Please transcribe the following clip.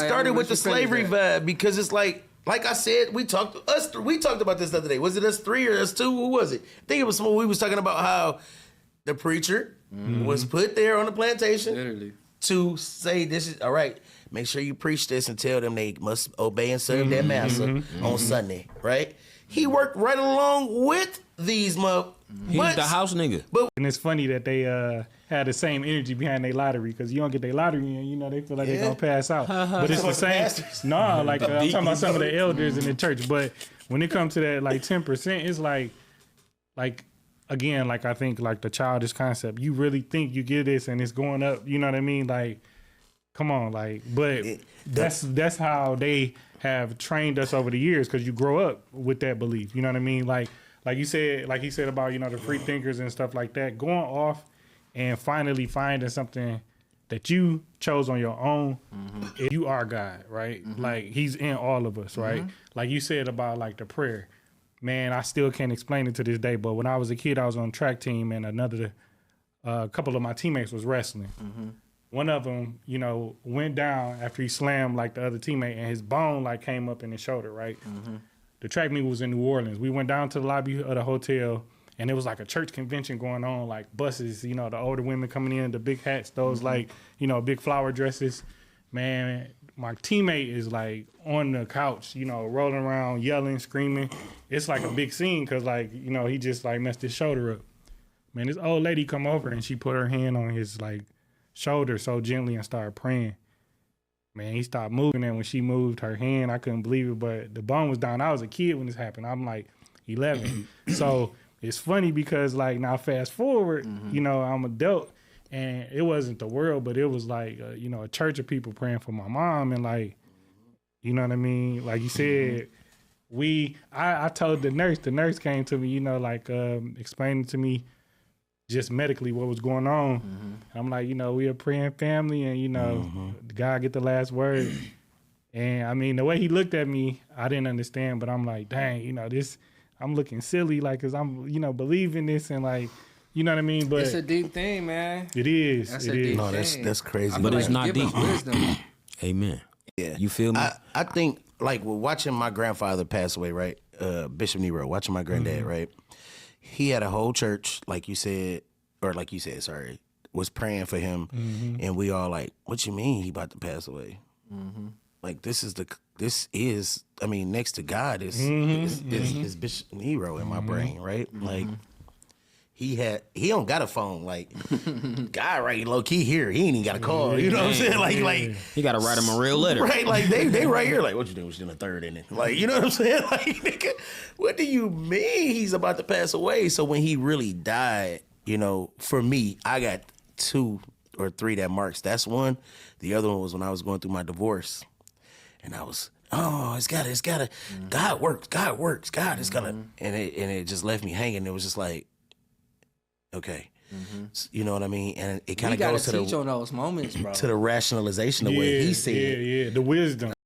started with the slavery vibe because it's like I said, we talked about this the other day. Was it us three or us two? Who was it? I think it was someone. We was talking about how the preacher was put there on the plantation to say, this is all right. Make sure you preach this and tell them they must obey and serve their master on Sunday, right? He worked right along with these He's the house nigga. And it's funny that they had the same energy behind their lottery because you don't get their lottery and you know they feel like they're gonna pass out. But it's the same. No, like I'm talking about some of the elders in the church. But when it comes to that like 10%, it's like again, like I think like the childish concept. You really think you get this and it's going up. You know what I mean? Like, come on, like. But that's how they have trained us over the years because you grow up with that belief. You know what I mean? Like you said, like he said about, you know, the free thinkers and stuff like that, going off and finally finding something that you chose on your own. You are God, right? Like he's in all of us, right? Like you said about like the prayer. Man, I still can't explain it to this day, but when I was a kid, I was on a track team and a couple of my teammates was wrestling. One of them, you know, went down after he slammed like the other teammate and his bone like came up in his shoulder, right? The track meet was in New Orleans. We went down to the lobby of the hotel and it was like a church convention going on, like buses, you know, the older women coming in, the big hats, those like, you know, big flower dresses. Man, my teammate is like on the couch, you know, rolling around, yelling, screaming. It's like a big scene because like, you know, he just like messed his shoulder up. Man, this old lady come over and she put her hand on his like shoulder so gently and started praying. Man, he stopped moving, and when she moved her hand, I couldn't believe it, but the bone was down. I was a kid when this happened. I'm like 11. So it's funny because like now fast forward, you know, I'm adult, and it wasn't the world, but it was like, you know, a church of people praying for my mom, and like, you know what I mean? Like you said, I told the nurse came to me, you know, like explaining to me just medically what was going on. I'm like, you know, we a praying family and, you know, God get the last word. And I mean, the way he looked at me, I didn't understand, but I'm like, dang, you know, this, I'm looking silly, like, cause I'm, you know, believing this and like, you know what I mean? But it's a deep thing, man. It is. That's a deep thing. That's crazy. But like it's not deep. Wisdom. Amen. Yeah. You feel me? I think like watching my grandfather pass away, right? Bishop Nero, watching my granddad, right? He had a whole church, like you said, was praying for him, and we all like, what you mean he about to pass away? Like this is, I mean, next to God is Bishop Nero in my brain, right? Like he don't got a phone, like God right low key here, he ain't even got a call, you know what I'm saying? Like he got to write him a real letter, right? Like they right here, like what you doing? Was in the third inning, like you know what I'm saying? Like nigga, what do you mean he's about to pass away? So when he really died, you know, for me, I got 2 or 3 that marks. That's one. The other one was when I was going through my divorce. And I was, it's gotta, God works, God is gonna, and it just left me hanging. It was just like, okay, you know what I mean? And it kind of goes to teach on those moments, bro. to the rationalization of what he said. The wisdom.